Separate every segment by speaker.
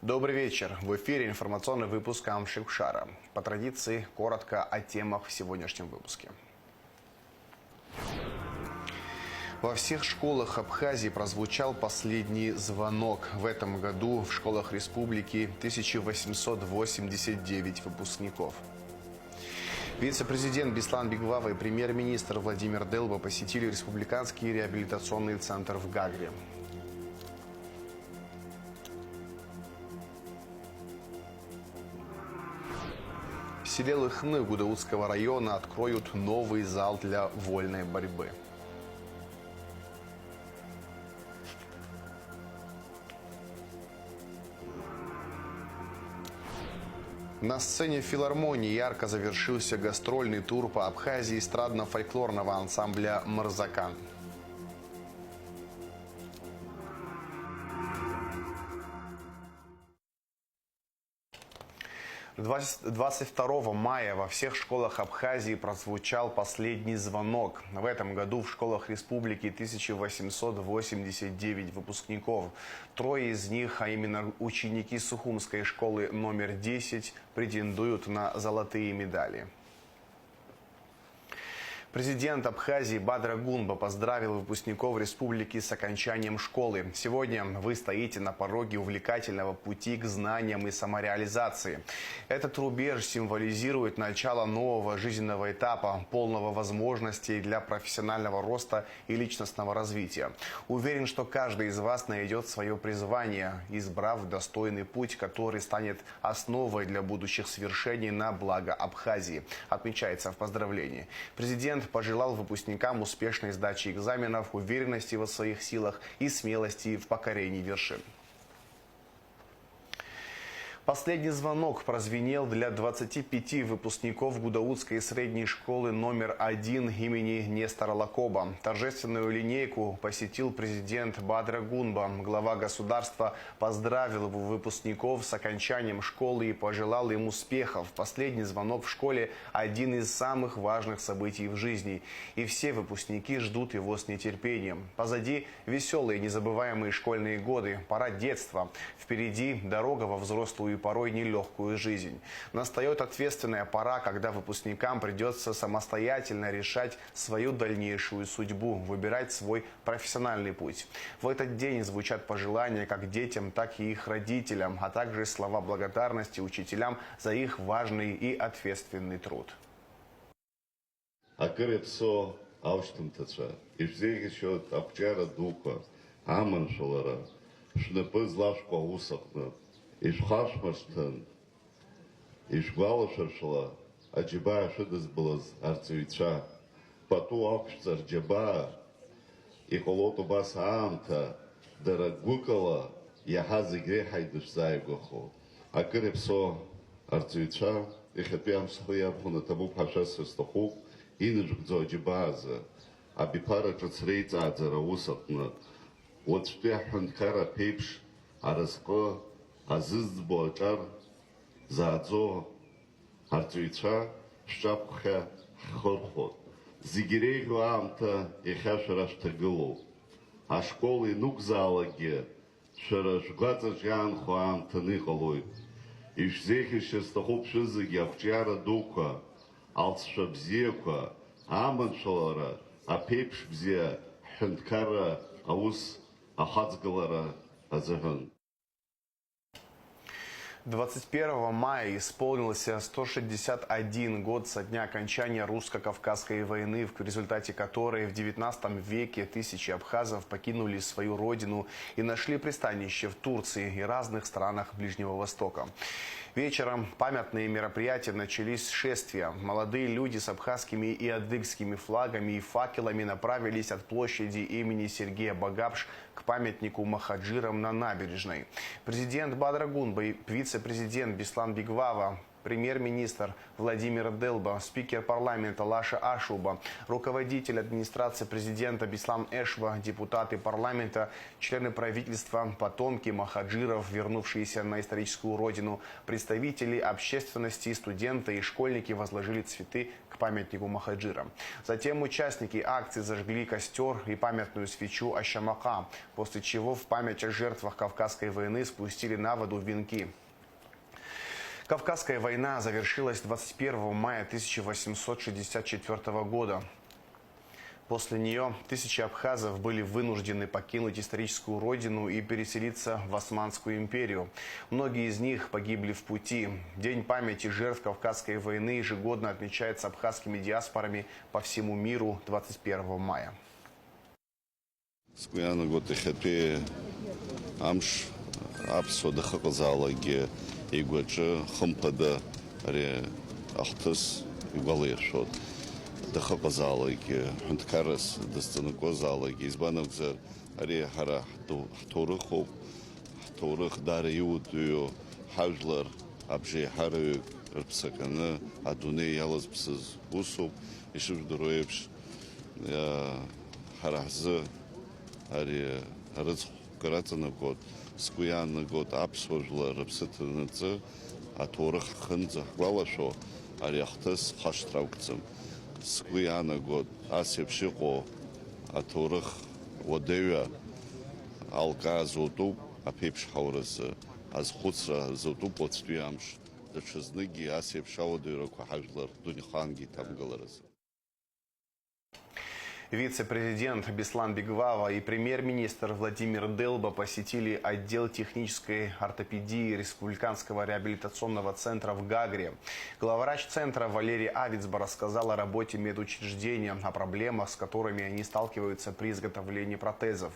Speaker 1: Добрый вечер. В эфире информационный выпуск Амшикшара. По традиции, коротко о темах в сегодняшнем выпуске. Во всех школах Абхазии прозвучал последний звонок. В этом году в школах республики 1889 выпускников. Вице-президент Беслан Бигвава и премьер-министр Владимир Делба посетили республиканский реабилитационный центр в Гагре. В селе Лыхны Гудаутского района откроют новый зал для вольной борьбы. На сцене филармонии ярко завершился гастрольный тур по Абхазии эстрадно-фольклорного ансамбля «Марзакан». Двадцать 22 мая во всех школах Абхазии прозвучал последний звонок. В этом году в школах республики 1889 выпускников. Трое из них, а именно ученики Сухумской школы номер 10, претендуют на золотые медали. Президент Абхазии Бадра Гунба поздравил выпускников республики с окончанием школы. Сегодня вы стоите на пороге увлекательного пути к знаниям и самореализации. Этот рубеж символизирует начало нового жизненного этапа, полного возможностей для профессионального роста и личностного развития. Уверен, что каждый из вас найдет свое призвание, избрав достойный путь, который станет основой для будущих свершений на благо Абхазии, отмечается в поздравлении. Президент пожелал выпускникам успешной сдачи экзаменов, уверенности в своих силах и смелости в покорении вершин. Последний звонок прозвенел для 25 выпускников Гудаутской средней школы номер 1 имени Нестора Лакоба. Торжественную линейку посетил президент Бадра Гунба. Глава государства поздравил выпускников с окончанием школы и пожелал им успехов. Последний звонок в школе – один из самых важных событий в жизни. И все выпускники ждут его с нетерпением. Позади веселые, незабываемые школьные годы, пора детства. Впереди дорога во взрослую и порой нелегкую жизнь. Настает ответственная пора, когда выпускникам придется самостоятельно решать свою дальнейшую судьбу, выбирать свой профессиональный путь. В этот день звучат пожелания как детям, так и их родителям, а также слова благодарности учителям за их важный и ответственный труд.
Speaker 2: Ишхашмаштан, ишгвалашаршла, аджибаа шыдызбылыз арцуйца, пату акшцар джабаа, иқолоту бас аамта, дарагукала, яхазы грехайдыш зайгоху. Акырепсо арцуйца, ихатуям схуяпхуна табу пашасыстахук, инжгдзо аджибааза, абипара чацрейца адзара усатна, вот штяхун кара пепш, аразко, Азиз Боачар, Заадзо, Арцуйца, Шапха, Хорхот. Зигирей Гуамта и Хашараштагылу. А школы Нукзалаге, Шарашгатажян Хуамта Николой. Ишзехи Шестахоп Шизыги, Ахчара Дука, Алцшабзека, Аманшалара, Апепшбзе, Хенткара, Аус, Ахацгалара, Азаган.
Speaker 1: 21 мая исполнился 161 год со дня окончания русско-кавказской войны, в результате которой в 19 веке тысячи абхазов покинули свою родину и нашли пристанище в Турции и разных странах Ближнего Востока. Вечером памятные мероприятия начались с шествия. Молодые люди с абхазскими и адыгскими флагами и факелами направились от площади имени Сергея Багапш к памятнику махаджирам на набережной. Президент Бадра Гунба и вице-президент Беслан Бигвава премьер-министр Владимир Делба, спикер парламента Лаша Ашуба, руководитель администрации президента Бислам Эшва, депутаты парламента, члены правительства, потомки махаджиров, вернувшиеся на историческую родину, представители общественности, студенты и школьники возложили цветы к памятнику махаджирам. Затем участники акции зажгли костер и памятную свечу Ащамака, после чего в память о жертвах Кавказской войны спустили на воду венки. Кавказская война завершилась 21 мая 1864 года. После нее тысячи абхазов были вынуждены покинуть историческую родину и переселиться в Османскую империю. Многие из них погибли в пути. День памяти жертв Кавказской войны ежегодно отмечается абхазскими диаспорами по всему миру 21 мая.
Speaker 2: Дахаказалаги, хунткарас, дастунукозалаги, избановзар, ари хара хторухов, хторух дариудую, хажлар, абжи харю, рпсакана, адуне ялаз псыз усуп, ишув дуроевш, харазы, ари рыц каратана год, скуяна год, апсожлар, рпсатанацы, аторых хынзах главашо, ари ахтас хаштраукцам. Скуяна год, асепшико, аторых водея, алка зотуп, апепш хаурасы, азхуцра зотуп отстуямш, дачызныги асепшаудыра кухажлар, дуниханги тамгаларасы.
Speaker 1: Вице-президент Беслан Бигвава и премьер-министр Владимир Делба посетили отдел технической ортопедии Республиканского реабилитационного центра в Гагре. Главврач центра Валерий Авицба рассказал о работе медучреждения, о проблемах, с которыми они сталкиваются при изготовлении протезов.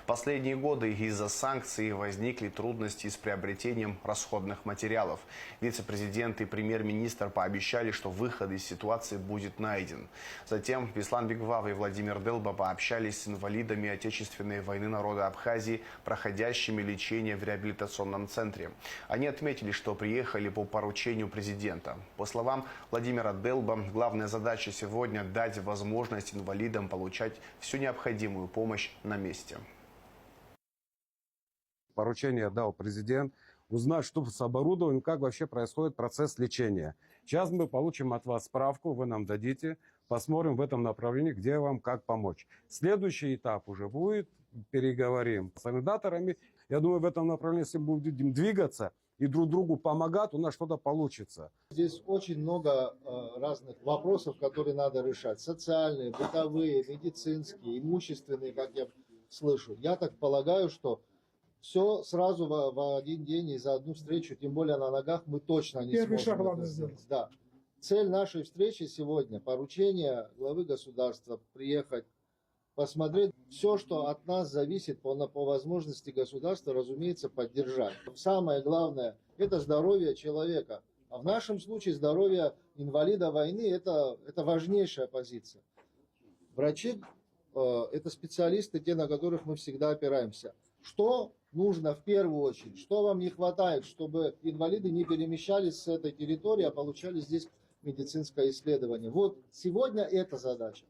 Speaker 1: В последние годы из-за санкций возникли трудности с приобретением расходных материалов. Вице-президент и премьер-министр пообещали, что выход из ситуации будет найден. Затем Беслан Бигвава и Владимир Делба пообщались с инвалидами Отечественной войны народа Абхазии, проходящими лечение в реабилитационном центре. Они отметили, что приехали по поручению президента. По словам Владимира Делба, главная задача сегодня – дать возможность инвалидам получать всю необходимую помощь на месте.
Speaker 3: Поручение дал президент, узнать, что с оборудованием, как вообще происходит процесс лечения. Сейчас мы получим от вас справку, вы нам дадите, посмотрим в этом направлении, где вам как помочь. Следующий этап уже будет, переговорим с арендаторами. Я думаю, в этом направлении, если будем двигаться и друг другу помогать, у нас что-то получится.
Speaker 4: Здесь очень много разных вопросов, которые надо решать. Социальные, бытовые, медицинские, имущественные, как я слышу. Я так полагаю, что все сразу в один день и за одну встречу, тем более на ногах, мы точно не сможем. Первый шаг надо сделать. Да. Цель нашей встречи сегодня – поручение главы государства приехать, посмотреть все, что от нас зависит по возможности государства, разумеется, поддержать. Самое главное – это здоровье человека. А в нашем случае здоровье инвалида войны – это важнейшая позиция. Врачи – это специалисты, те, на которых мы всегда опираемся. Что нужно в первую очередь, что вам не хватает, чтобы инвалиды не перемещались с этой территории, а получали здесь медицинское исследование. Вот сегодня эта задача.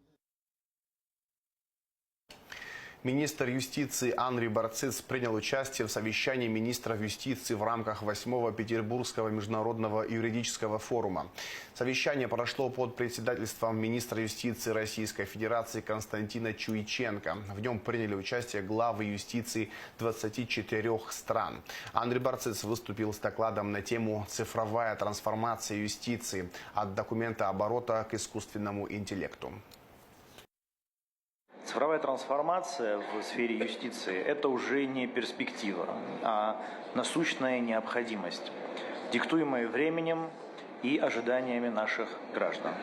Speaker 1: Министр юстиции Анри Барциц принял участие в совещании министров юстиции в рамках 8-го Петербургского международного юридического форума. Совещание прошло под председательством министра юстиции Российской Федерации Константина Чуйченко. В нем приняли участие главы юстиции 24 стран. Анри Барциц выступил с докладом на тему «Цифровая трансформация юстиции. От документа оборота к искусственному интеллекту».
Speaker 5: Цифровая трансформация в сфере юстиции – это уже не перспектива, а насущная необходимость, диктуемая временем и ожиданиями наших граждан.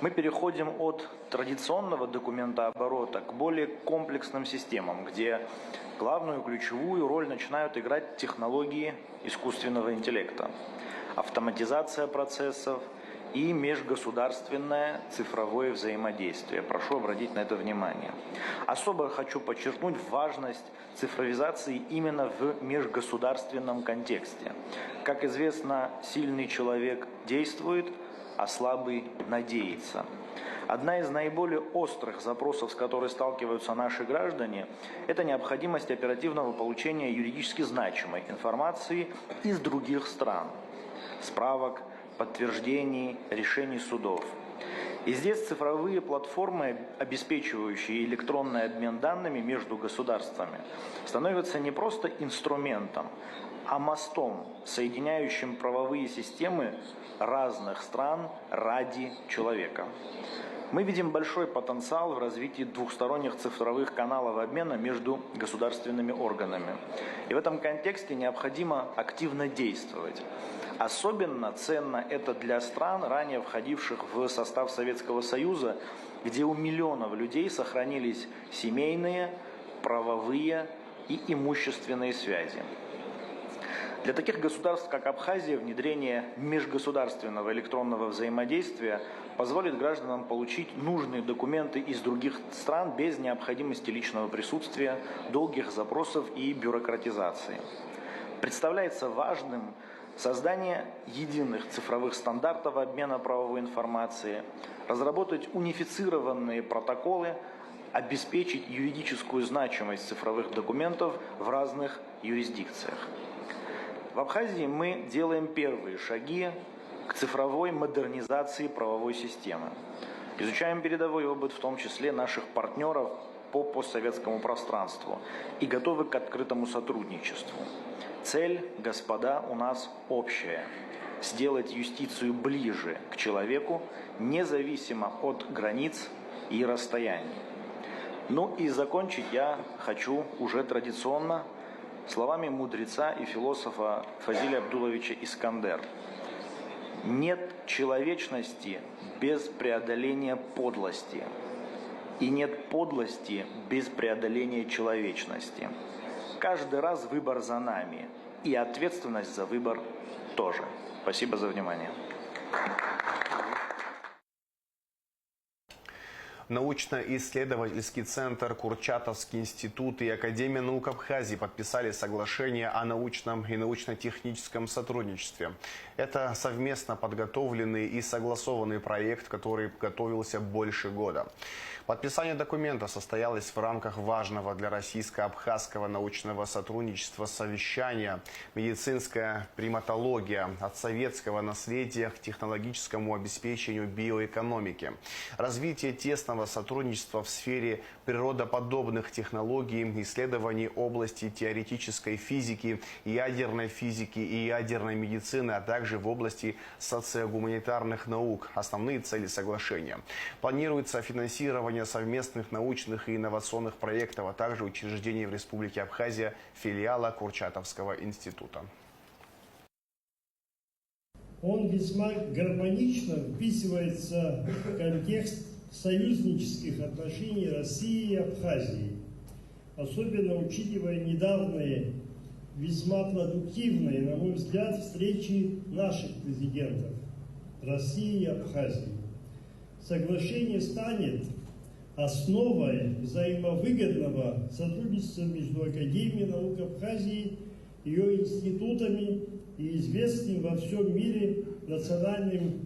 Speaker 5: Мы переходим от традиционного документооборота к более комплексным системам, где главную ключевую роль начинают играть технологии искусственного интеллекта, автоматизация процессов и межгосударственное цифровое взаимодействие. Прошу обратить на это внимание. Особо хочу подчеркнуть важность цифровизации именно в межгосударственном контексте. Как известно, сильный человек действует, а слабый надеется. Одна из наиболее острых запросов, с которой сталкиваются наши граждане, это необходимость оперативного получения юридически значимой информации из других стран, справок, подтверждений, решений судов. И здесь цифровые платформы, обеспечивающие электронный обмен данными между государствами, становятся не просто инструментом, а мостом, соединяющим правовые системы разных стран ради человека. Мы видим большой потенциал в развитии двухсторонних цифровых каналов обмена между государственными органами. И в этом контексте необходимо активно действовать. Особенно ценно это для стран, ранее входивших в состав Советского Союза, где у миллионов людей сохранились семейные, правовые и имущественные связи. Для таких государств, как Абхазия, внедрение межгосударственного электронного взаимодействия позволит гражданам получить нужные документы из других стран без необходимости личного присутствия, долгих запросов и бюрократизации. Представляется важным создание единых цифровых стандартов обмена правовой информации, разработать унифицированные протоколы, обеспечить юридическую значимость цифровых документов в разных юрисдикциях. В Абхазии мы делаем первые шаги к цифровой модернизации правовой системы. Изучаем передовой опыт, в том числе наших партнеров по постсоветскому пространству, и готовы к открытому сотрудничеству. Цель, господа, у нас общая – сделать юстицию ближе к человеку, независимо от границ и расстояний. Ну и закончить я хочу уже традиционно словами мудреца и философа Фазиля Абдуловича Искандер. Нет человечности без преодоления подлости, и нет подлости без преодоления человечности. Каждый раз выбор за нами, и ответственность за выбор тоже. Спасибо за внимание.
Speaker 1: Научно-исследовательский центр, Курчатовский институт и Академия наук Абхазии подписали соглашение о научном и научно-техническом сотрудничестве. Это совместно подготовленный и согласованный проект, который готовился больше года. Подписание документа состоялось в рамках важного для российско-абхазского научного сотрудничества совещания «Медицинская приматология. От советского наследия к технологическому обеспечению биоэкономики». Развитие тесного сотрудничества в сфере природоподобных технологий, исследований области теоретической физики, ядерной физики и ядерной медицины, а также в области социогуманитарных наук. Основные цели соглашения. Планируется финансирование совместных научных и инновационных проектов, а также учреждений в Республике Абхазия филиала Курчатовского института.
Speaker 6: Он весьма гармонично вписывается в контекст союзнических отношений России и Абхазии, особенно учитывая недавние, весьма продуктивные, на мой взгляд, встречи наших президентов России и Абхазии. Соглашение станет основой взаимовыгодного сотрудничества между Академией наук Абхазии, ее институтами и известным во всем мире национальным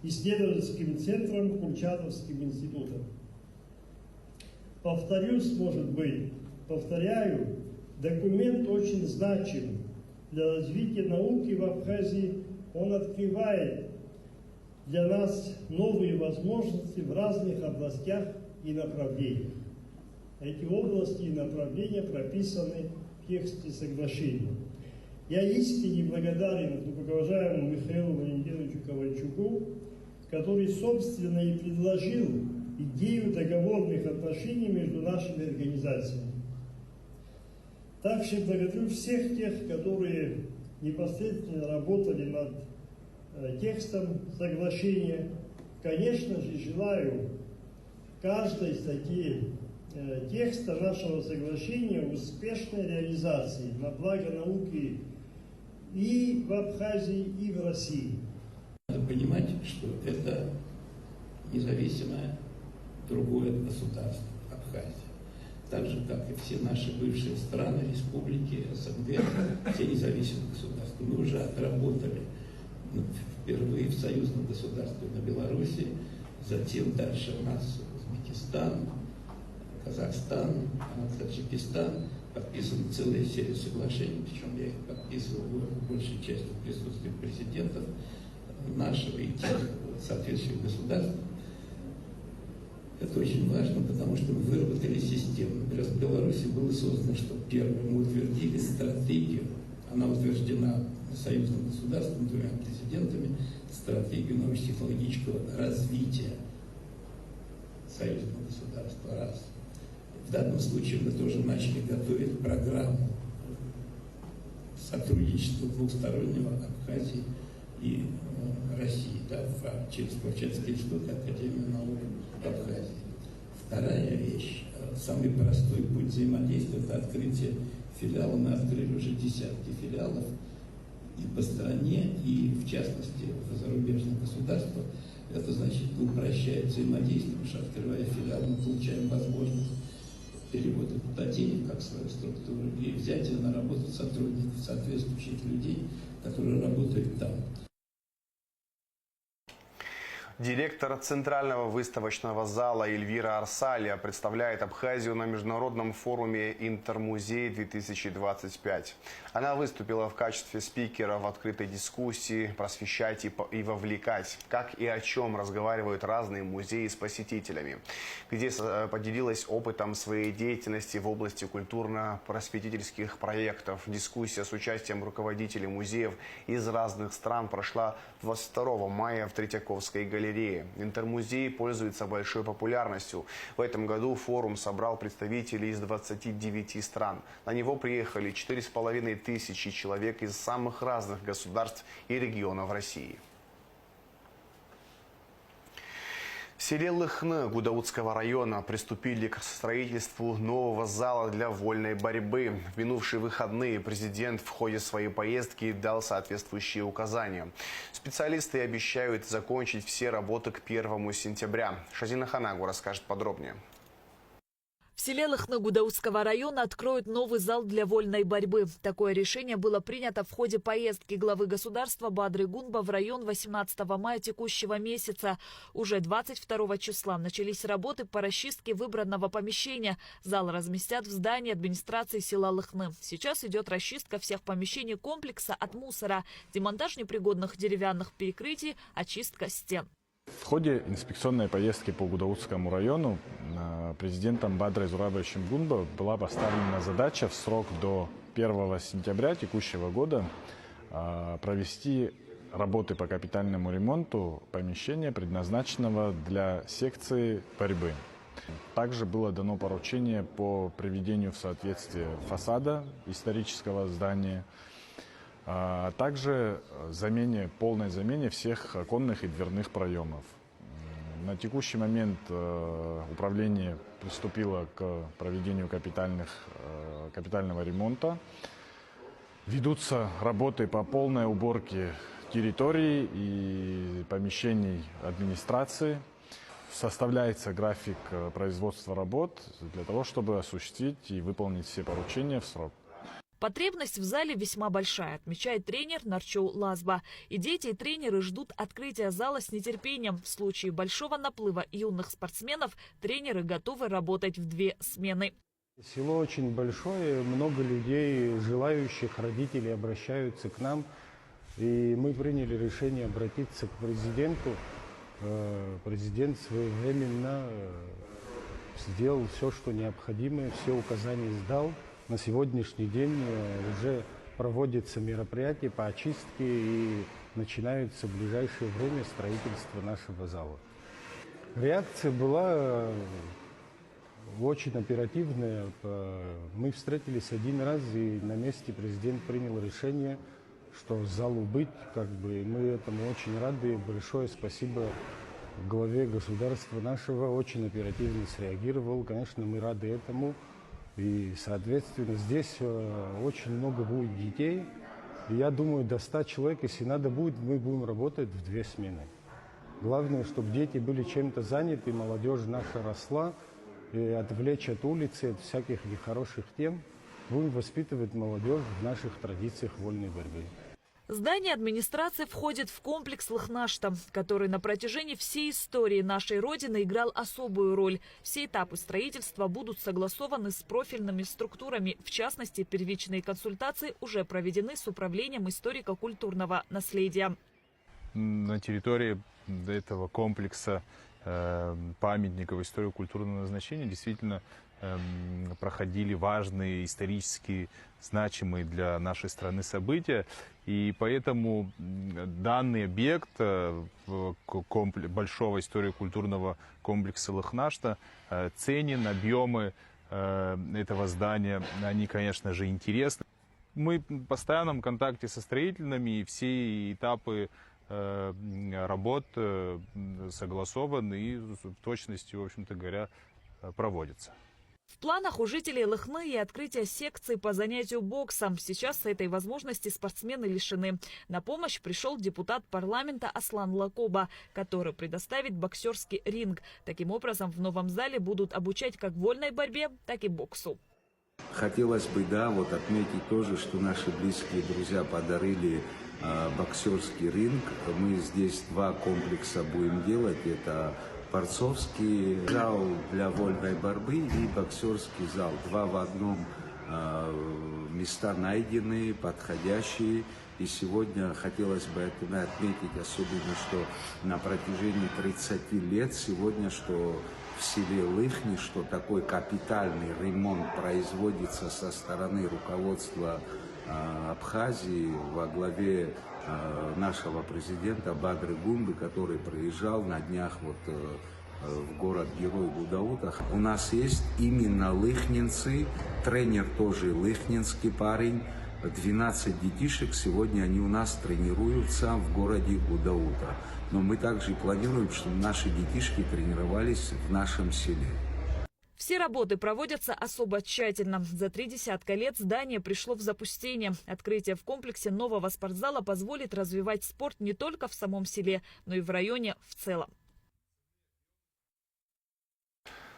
Speaker 6: исследовательским центром Курчатовским институтом. Повторюсь, повторяю, документ очень значим для развития науки в Абхазии. Он открывает для нас новые возможности в разных областях и направлениях. Эти области и направления прописаны в тексте соглашения. Я искренне благодарен глубоковажаемому Михаилу Валентиновичу Ковальчуку, который, собственно, и предложил идею договорных отношений между нашими организациями. Также благодарю всех тех, которые непосредственно работали над текстом соглашения. Конечно же, желаю каждой статьи текста нашего соглашения успешной реализации на благо науки и в Абхазии, и в России.
Speaker 7: Надо понимать, что это независимое другое государство, Абхазия. Так же, как и все наши бывшие страны, республики, СНГ, все независимые государства. Мы уже отработали впервые в союзном государстве на Беларуси, затем дальше у нас Узбекистан, Казахстан, Таджикистан. Подписана целая серия соглашений, причем я их подписывал большей частью в присутствии президентов нашего и тех соответствующих государств. Это очень важно, потому что мы выработали систему. Например, в Беларуси было создано, что первое, мы утвердили стратегию, она утверждена союзным государством, двумя президентами, стратегию научно-технологического развития союзного государства. Раз. В данном случае мы тоже начали готовить программу сотрудничества двухстороннего Абхазии и России, да, через Курчатский институт Академии наук Абхазии. Вторая вещь, самый простой путь взаимодействия – это открытие филиала. Мы открыли уже десятки филиалов и по стране, и в частности в зарубежных государствах. Это значительно упрощает взаимодействие, потому что, открывая филиал, мы получаем возможность перевода туда денег, как свою структуру, и взятие на работу сотрудников, соответствующих людей, которые работают там.
Speaker 1: Директор Центрального выставочного зала Эльвира Арсалия представляет Абхазию на международном форуме «Интермузей-2025». Она выступила в качестве спикера в открытой дискуссии «Просвещать и вовлекать», как и о чем разговаривают разные музеи с посетителями, где поделилась опытом своей деятельности в области культурно-просветительских проектов. Дискуссия с участием руководителей музеев из разных стран прошла 22 мая в Третьяковской галерее. Интермузей пользуется большой популярностью. В этом году форум собрал представителей из 29 стран. На него приехали 4500 человек из самых разных государств и регионов России. В селе Лыхны Гудаутского района приступили к строительству нового зала для вольной борьбы. В минувшие выходные президент в ходе своей поездки дал соответствующие указания. Специалисты обещают закончить все работы к 1 сентября. Шазина Ханагу расскажет подробнее.
Speaker 8: В селе Лыхны Гудаутского района откроют новый зал для вольной борьбы. Такое решение было принято в ходе поездки главы государства Бадры Гунба в район 18 мая текущего месяца. Уже 22 числа начались работы по расчистке выбранного помещения. Зал разместят в здании администрации села Лыхны. Сейчас идет расчистка всех помещений комплекса от мусора, демонтаж непригодных деревянных перекрытий, очистка стен.
Speaker 9: В ходе инспекционной поездки по Гудаутскому району президентом Бадрой Зурабовичем Гунба была поставлена задача в срок до 1 сентября текущего года провести работы по капитальному ремонту помещения, предназначенного для секции борьбы. Также было дано поручение по приведению в соответствие фасада исторического здания, а также полной замене всех оконных и дверных проемов. На текущий момент управление приступило к проведению капитального ремонта. Ведутся работы по полной уборке территорий и помещений администрации. Составляется график производства работ для того, чтобы осуществить и выполнить все поручения в срок.
Speaker 8: Потребность в зале весьма большая, отмечает тренер Нарчоу Лазба. И дети, и тренеры ждут открытия зала с нетерпением. В случае большого наплыва юных спортсменов тренеры готовы работать в 2 смены.
Speaker 10: Село очень большое, много людей, желающих, родителей обращаются к нам. И мы приняли решение обратиться к президенту. Президент своевременно сделал все, что необходимо, все указания сдал. На сегодняшний день уже проводятся мероприятия по очистке и начинается в ближайшее время строительство нашего зала. Реакция была очень оперативная. Мы встретились один раз, и на месте президент принял решение, что залу быть, мы этому очень рады. Большое спасибо главе государства нашего, очень оперативно среагировал. Конечно, мы рады этому. И, соответственно, здесь очень много будет детей, И я думаю, до 100 человек, если надо будет, мы будем работать в 2 смены. Главное, чтобы дети были чем-то заняты, молодежь наша росла, и отвлечь от улицы, от всяких нехороших тем. Будем воспитывать молодежь в наших традициях вольной борьбы.
Speaker 8: Здание администрации входит в комплекс Лыхнашта, который на протяжении всей истории нашей Родины играл особую роль. Все этапы строительства будут согласованы с профильными структурами. В частности, первичные консультации уже проведены с Управлением историко-культурного наследия.
Speaker 9: На территории этого комплекса памятников историко-культурного назначения действительно проходили важные, исторически значимые для нашей страны события. И поэтому данный объект большого историко-культурного комплекса Лыхнашта ценен, объемы этого здания, они, конечно же, интересны. Мы в постоянном контакте со строительными, и все этапы работ согласованы и в точности, в общем-то говоря, проводятся.
Speaker 8: В планах у жителей Лыхны и открытие секции по занятию боксом. Сейчас этой возможности спортсмены лишены. На помощь пришел депутат парламента Аслан Лакоба, который предоставит боксерский ринг. Таким образом, в новом зале будут обучать как вольной борьбе, так и боксу.
Speaker 11: Хотелось бы, отметить тоже, что наши близкие друзья подарили боксерский ринг. Мы здесь 2 комплекса будем делать. Это борцовский зал для вольной борьбы и боксерский зал. 2 в одном места найдены, подходящие. И сегодня хотелось бы отметить особенно, что на протяжении 30 лет сегодня, что в селе Лыхни, что такой капитальный ремонт производится со стороны руководства Абхазии во главе нашего президента Бадры Гунбы, который приезжал на днях в город-герой Гудаутах. У нас есть именно лыхненцы, тренер тоже лыхненский парень, 12 детишек, сегодня они у нас тренируются в городе Гудаута. Но мы также планируем, чтобы наши детишки тренировались в нашем селе.
Speaker 8: Все работы проводятся особо тщательно. За 30 лет здание пришло в запустение. Открытие в комплексе нового спортзала позволит развивать спорт не только в самом селе, но и в районе в целом.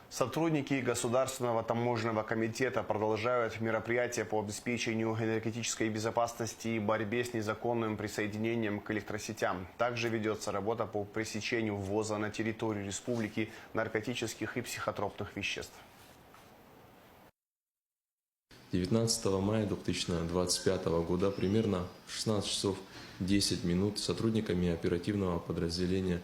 Speaker 1: Сотрудники Государственного таможенного комитета продолжают мероприятия по обеспечению энергетической безопасности и борьбе с незаконным присоединением к электросетям. Также ведется работа по пресечению ввоза на территорию республики наркотических и психотропных веществ.
Speaker 12: 19 мая 2025 года примерно в 16 часов 10 минут сотрудниками оперативного подразделения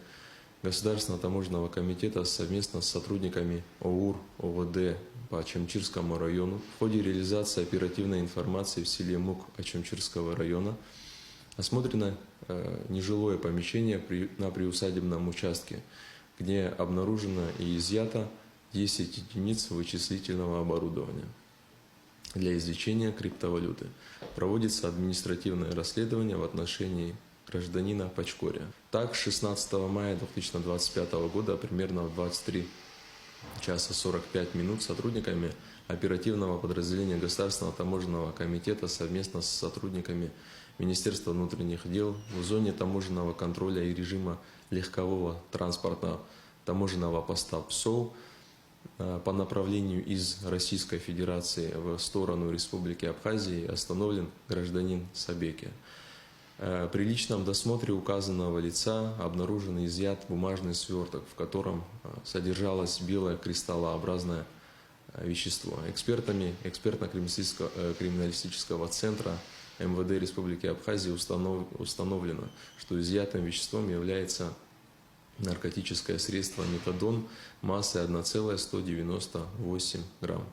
Speaker 12: Государственного таможенного комитета совместно с сотрудниками ОУР, ОВД по Ачамчирскому району в ходе реализации оперативной информации в селе Мук Ачамчирского района осмотрено нежилое помещение на приусадебном участке, где обнаружено и изъято 10 единиц вычислительного оборудования для извлечения криптовалюты. Проводится административное расследование в отношении гражданина Пачкоря. Так, 16 мая 2025 года, примерно в 23 часа 45 минут, сотрудниками оперативного подразделения Государственного таможенного комитета совместно с сотрудниками Министерства внутренних дел в зоне таможенного контроля и режима легкового транспорта таможенного поста ПСОУ по направлению из Российской Федерации в сторону Республики Абхазии остановлен гражданин Сабеки. При личном досмотре указанного лица обнаружен и изъят бумажный сверток, в котором содержалось белое кристаллообразное вещество. Экспертами экспертно-криминалистического центра МВД Республики Абхазия установлено, что изъятым веществом является наркотическое средство метадон массой 1,198 грамм.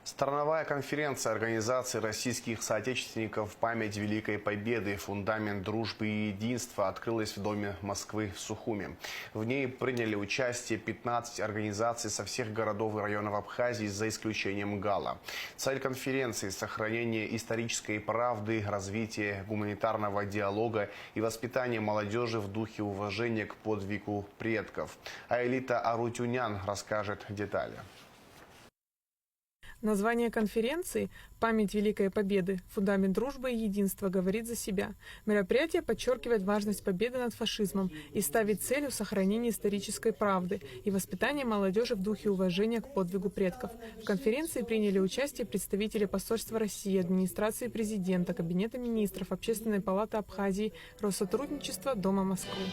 Speaker 1: Страновая конференция Организации российских соотечественников «Память Великой Победы. Фундамент дружбы и единства» открылась в Доме Москвы в Сухуми. В ней приняли участие 15 организаций со всех городов и районов Абхазии, за исключением Гала. Цель конференции – сохранение исторической правды, развитие гуманитарного диалога и воспитание молодежи в духе уважения к подвигу предков. Аэлита Арутюнян расскажет детали.
Speaker 13: Название конференции «Память Великой Победы. Фундамент дружбы и единства» говорит за себя. Мероприятие подчеркивает важность победы над фашизмом и ставит целью сохранения исторической правды и воспитания молодежи в духе уважения к подвигу предков. В конференции приняли участие представители посольства России, администрации президента, Кабинета министров, Общественной палаты Абхазии, Россотрудничества, Дома Москвы.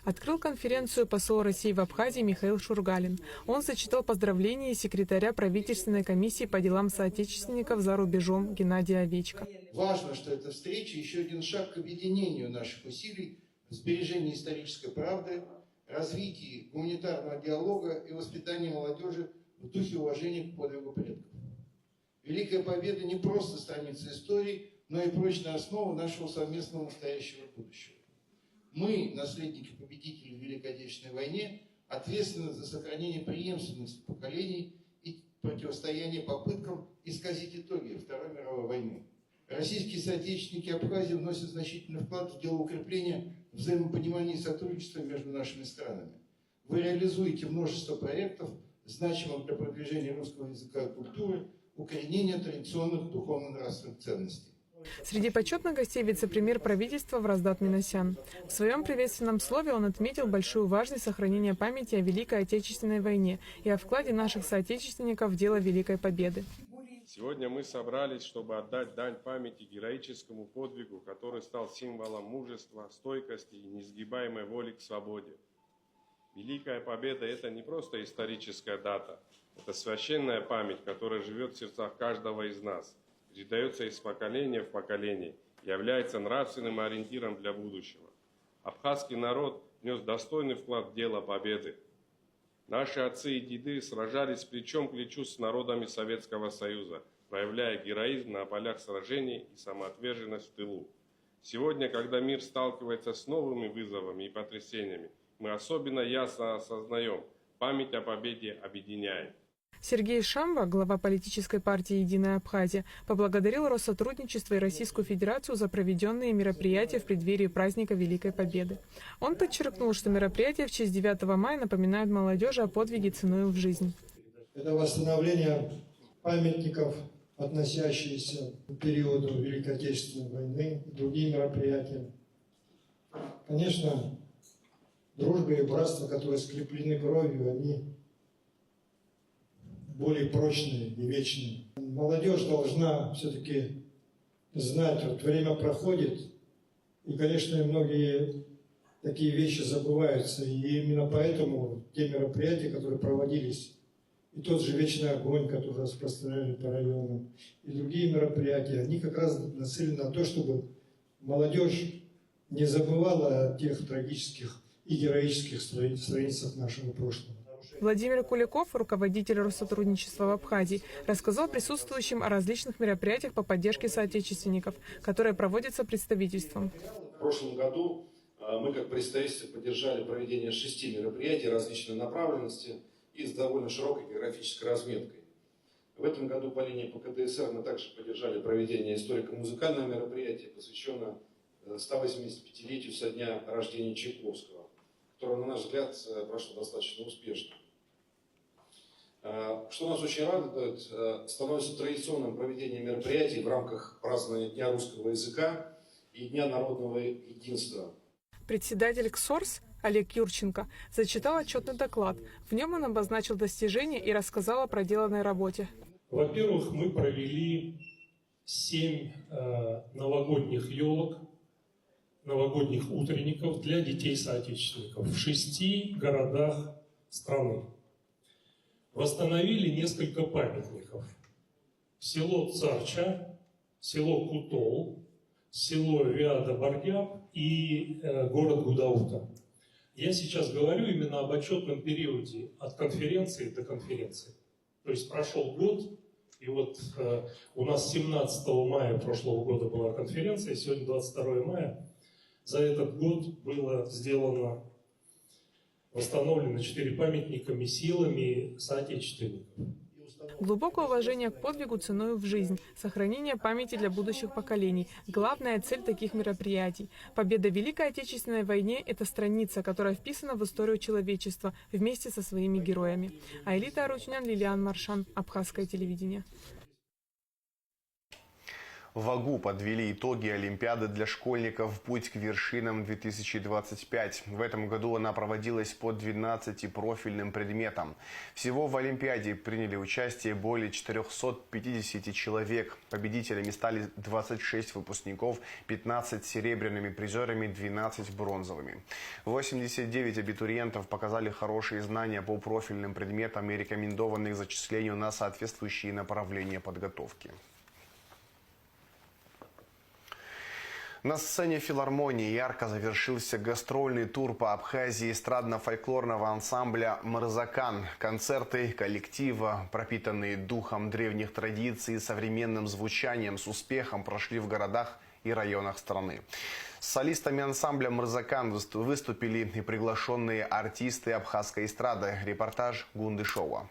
Speaker 13: Открыл конференцию посол России в Абхазии Михаил Шургалин. Он зачитал поздравления секретаря правительственной комиссии по делам соотечественников за рубежом Геннадия Овечко.
Speaker 14: Важно, что эта встреча еще один шаг к объединению наших усилий в сбережении исторической правды, развитии гуманитарного диалога и воспитании молодежи в духе уважения к подвигу предков. Великая Победа не просто страница истории, но и прочная основа нашего совместного настоящего будущего. Мы, наследники победителей в Великой Отечественной войне, ответственны за сохранение преемственности поколений и противостояние попыткам исказить итоги Второй мировой войны. Российские соотечественники Абхазии вносят значительный вклад в дело укрепления взаимопонимания и сотрудничества между нашими странами. Вы реализуете множество проектов, значимых для продвижения русского языка и культуры, укоренения традиционных духовно-нравственных ценностей.
Speaker 13: Среди почетных гостей вице-премьер правительства Враздат Минасян. В своем приветственном слове он отметил большую важность сохранения памяти о Великой Отечественной войне и о вкладе наших соотечественников в дело Великой Победы.
Speaker 15: Сегодня мы собрались, чтобы отдать дань памяти героическому подвигу, который стал символом мужества, стойкости и несгибаемой воли к свободе. Великая Победа – это не просто историческая дата, это священная память, которая живет в сердцах каждого из нас, передается из поколения в поколение, является нравственным ориентиром для будущего. Абхазский народ внес достойный вклад в дело победы. Наши отцы и деды сражались плечом к плечу с народами Советского Союза, проявляя героизм на полях сражений и самоотверженность в тылу. Сегодня, когда мир сталкивается с новыми вызовами и потрясениями, мы особенно ясно осознаем, память о победе объединяет.
Speaker 13: Сергей Шамба, глава политической партии «Единая Абхазия», поблагодарил Россотрудничество и Российскую Федерацию за проведенные мероприятия в преддверии праздника Великой Победы. Он подчеркнул, что мероприятия в честь 9 мая напоминают молодежи о подвиге ценою в жизнь.
Speaker 6: Это восстановление памятников, относящиеся к периоду Великой Отечественной войны, и другие мероприятия. Конечно, дружба и братство, которые скреплены кровью, они более прочные и вечные. Молодежь должна все-таки знать, вот время проходит, и, конечно, многие такие вещи забываются. И именно поэтому те мероприятия, которые проводились, и тот же «Вечный огонь», который распространяли по районам, и другие мероприятия, они как раз нацелены на то, чтобы молодежь не забывала о тех трагических и героических страницах нашего прошлого.
Speaker 13: Владимир Куликов, руководитель Россотрудничества в Абхазии, рассказал присутствующим о различных мероприятиях по поддержке соотечественников, которые проводятся представительством.
Speaker 16: В прошлом году мы, как представительство, поддержали проведение 6 мероприятий различной направленности и с довольно широкой географической разметкой. В этом году по линии ПКДСР мы также поддержали проведение историко-музыкального мероприятия, посвященного 185-летию со дня рождения Чайковского, которое, на наш взгляд, прошло достаточно успешно. Что нас очень радует, становится традиционным проведение мероприятий в рамках празднования Дня русского языка и Дня народного единства.
Speaker 13: Председатель КСОРС Олег Юрченко зачитал отчетный доклад. В нем он обозначил достижения и рассказал о проделанной работе.
Speaker 17: Во-первых, мы провели 7 новогодних елок, новогодних утренников для детей-соотечественников в 6 городах страны. Восстановили несколько памятников. Село Царча, село Кутол, село Виада-Бардяб и город Гудаута. Я сейчас говорю именно об отчетном периоде от конференции до конференции. То есть прошел год, и вот у нас 17 мая прошлого года была конференция, сегодня 22 мая. За этот год было сделано восстановлены 4 памятниками силами соотечественников.
Speaker 13: Глубокое уважение к подвигу ценою в жизнь, сохранение памяти для будущих поколений – главная цель таких мероприятий. Победа в Великой Отечественной войне – это страница, которая вписана в историю человечества вместе со своими героями. Аэлита Арутюнян, Лилиан Маршан, Абхазское телевидение.
Speaker 1: В Агу подвели итоги Олимпиады для школьников «Путь к вершинам-2025». В этом году она проводилась по 12 профильным предметам. Всего в Олимпиаде приняли участие более 450 человек. Победителями стали 26 выпускников, 15 серебряными призерами, 12 бронзовыми. 89 абитуриентов показали хорошие знания по профильным предметам и рекомендованы к зачислению на соответствующие направления подготовки. На сцене филармонии ярко завершился гастрольный тур по Абхазии эстрадно-фольклорного ансамбля «Мырзакан». Концерты коллектива, пропитанные духом древних традиций и современным звучанием, с успехом прошли в городах и районах страны. С солистами ансамбля «Мырзакан» выступили и приглашенные артисты абхазской эстрады. Репортаж Гундышова.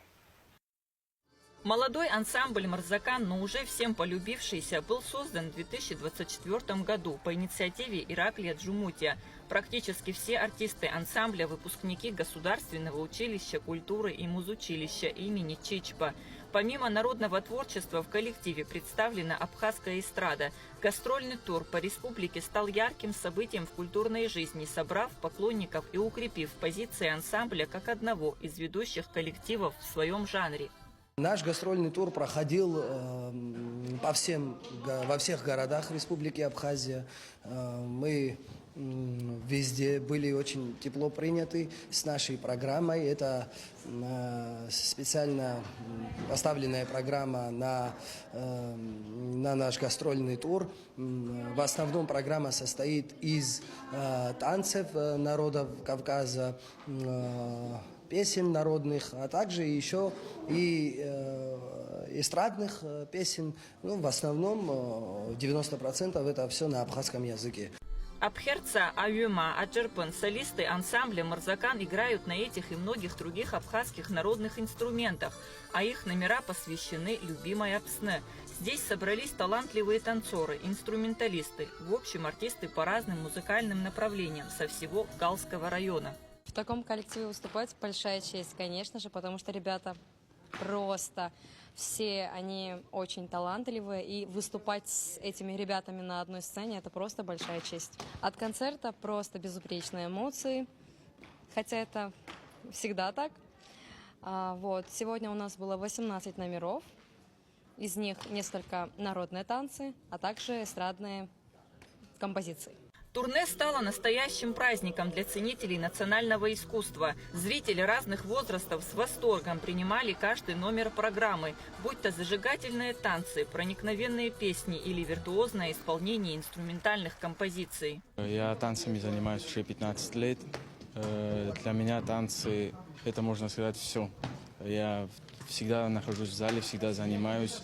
Speaker 18: Молодой ансамбль «Мырзакан», но уже всем полюбившийся, был создан в 2024 году по инициативе Ираклия Джумутия. Практически все артисты ансамбля – выпускники Государственного училища культуры и музучилища имени Чичпа. Помимо народного творчества в коллективе представлена абхазская эстрада. Гастрольный тур по республике стал ярким событием в культурной жизни, собрав поклонников и укрепив позиции ансамбля как одного из ведущих коллективов в своем жанре.
Speaker 19: Наш гастрольный тур проходил во всех городах Республики Абхазия. Мы везде были очень тепло приняты с нашей программой. Это специально поставленная программа на наш гастрольный тур. В основном программа состоит из танцев народов Кавказа, песен народных, а также еще и эстрадных песен. В основном 90% это все на абхазском языке.
Speaker 18: Абхерца, Аюма, Аджерпан, солисты ансамбля «Мырзакан» играют на этих и многих других абхазских народных инструментах, а их номера посвящены любимой Апсне. Здесь собрались талантливые танцоры, инструменталисты, в общем артисты по разным музыкальным направлениям со всего Галского района.
Speaker 20: В таком коллективе выступать большая честь, конечно же, потому что ребята просто все, они очень талантливые, и выступать с этими ребятами на одной сцене – это просто большая честь. От концерта просто безупречные эмоции, хотя это всегда так. Сегодня у нас было 18 номеров, из них несколько народные танцы, а также эстрадные композиции.
Speaker 18: Турне стало настоящим праздником для ценителей национального искусства. Зрители разных возрастов с восторгом принимали каждый номер программы, будь то зажигательные танцы, проникновенные песни или виртуозное исполнение инструментальных композиций.
Speaker 21: Я танцами занимаюсь уже 15 лет. Для меня танцы – это, можно сказать, все. Я всегда нахожусь в зале, всегда занимаюсь.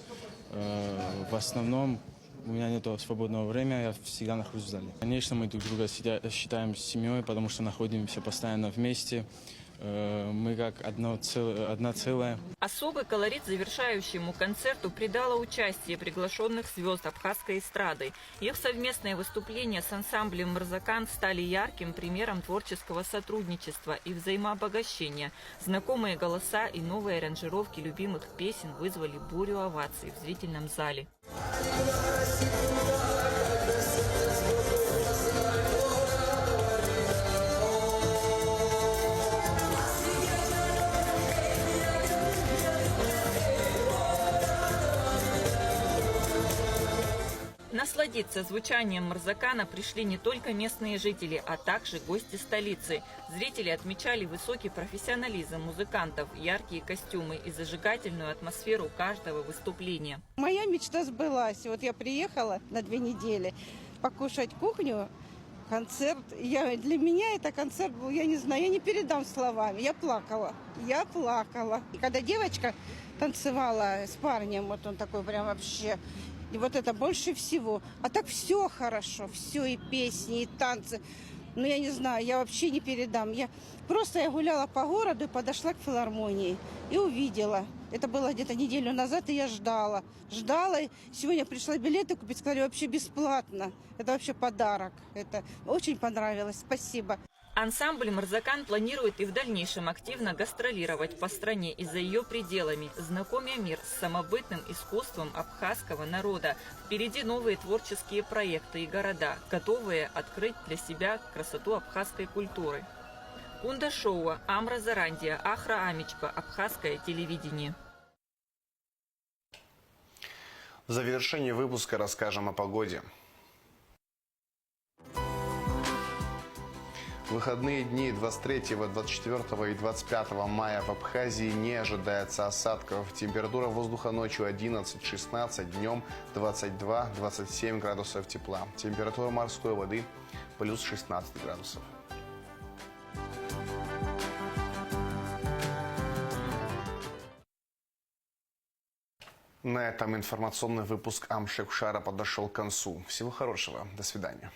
Speaker 21: В основном у меня нет свободного времени, я всегда нахожусь в зале. Конечно, мы друг друга считаем семьей, потому что находимся постоянно вместе. Мы как одна целая.
Speaker 18: Особый колорит завершающему концерту придало участие приглашенных звезд абхазской эстрады. Их совместные выступления с ансамблем «Мырзакан» стали ярким примером творческого сотрудничества и взаимообогащения. Знакомые голоса и новые аранжировки любимых песен вызвали бурю оваций в зрительном зале. Насладиться звучанием «Мырзакана» пришли не только местные жители, а также гости столицы. Зрители отмечали высокий профессионализм музыкантов, яркие костюмы и зажигательную атмосферу каждого выступления.
Speaker 22: Моя мечта сбылась. Я приехала на 2 недели покушать кухню, концерт. Для меня это концерт был, я не знаю, я не передам словами. Я плакала. И когда девочка танцевала с парнем, он такой прям вообще... И это больше всего. А так все хорошо, все и песни, и танцы. Ну, я не знаю, я вообще не передам. Я гуляла по городу и подошла к филармонии и увидела. Это было где-то неделю назад, и я ждала. Ждала, и сегодня пришла билеты купить, сказали, вообще бесплатно. Это вообще подарок. Это очень понравилось. Спасибо.
Speaker 18: Ансамбль «Марзакан» планирует и в дальнейшем активно гастролировать по стране и за ее пределами, знакомя мир с самобытным искусством абхазского народа. Впереди новые творческие проекты и города, готовые открыть для себя красоту абхазской культуры. Кунда Шоуа, Амра Зарандия, Ахра Амичпа, абхазское телевидение.
Speaker 1: В завершении выпуска расскажем о погоде. В выходные дни 23, 24 и 25 мая в Абхазии не ожидается осадков. Температура воздуха ночью 11-16, днем 22-27 градусов тепла. Температура морской воды плюс 16 градусов. На этом информационный выпуск Амшекшара подошел к концу. Всего хорошего. До свидания.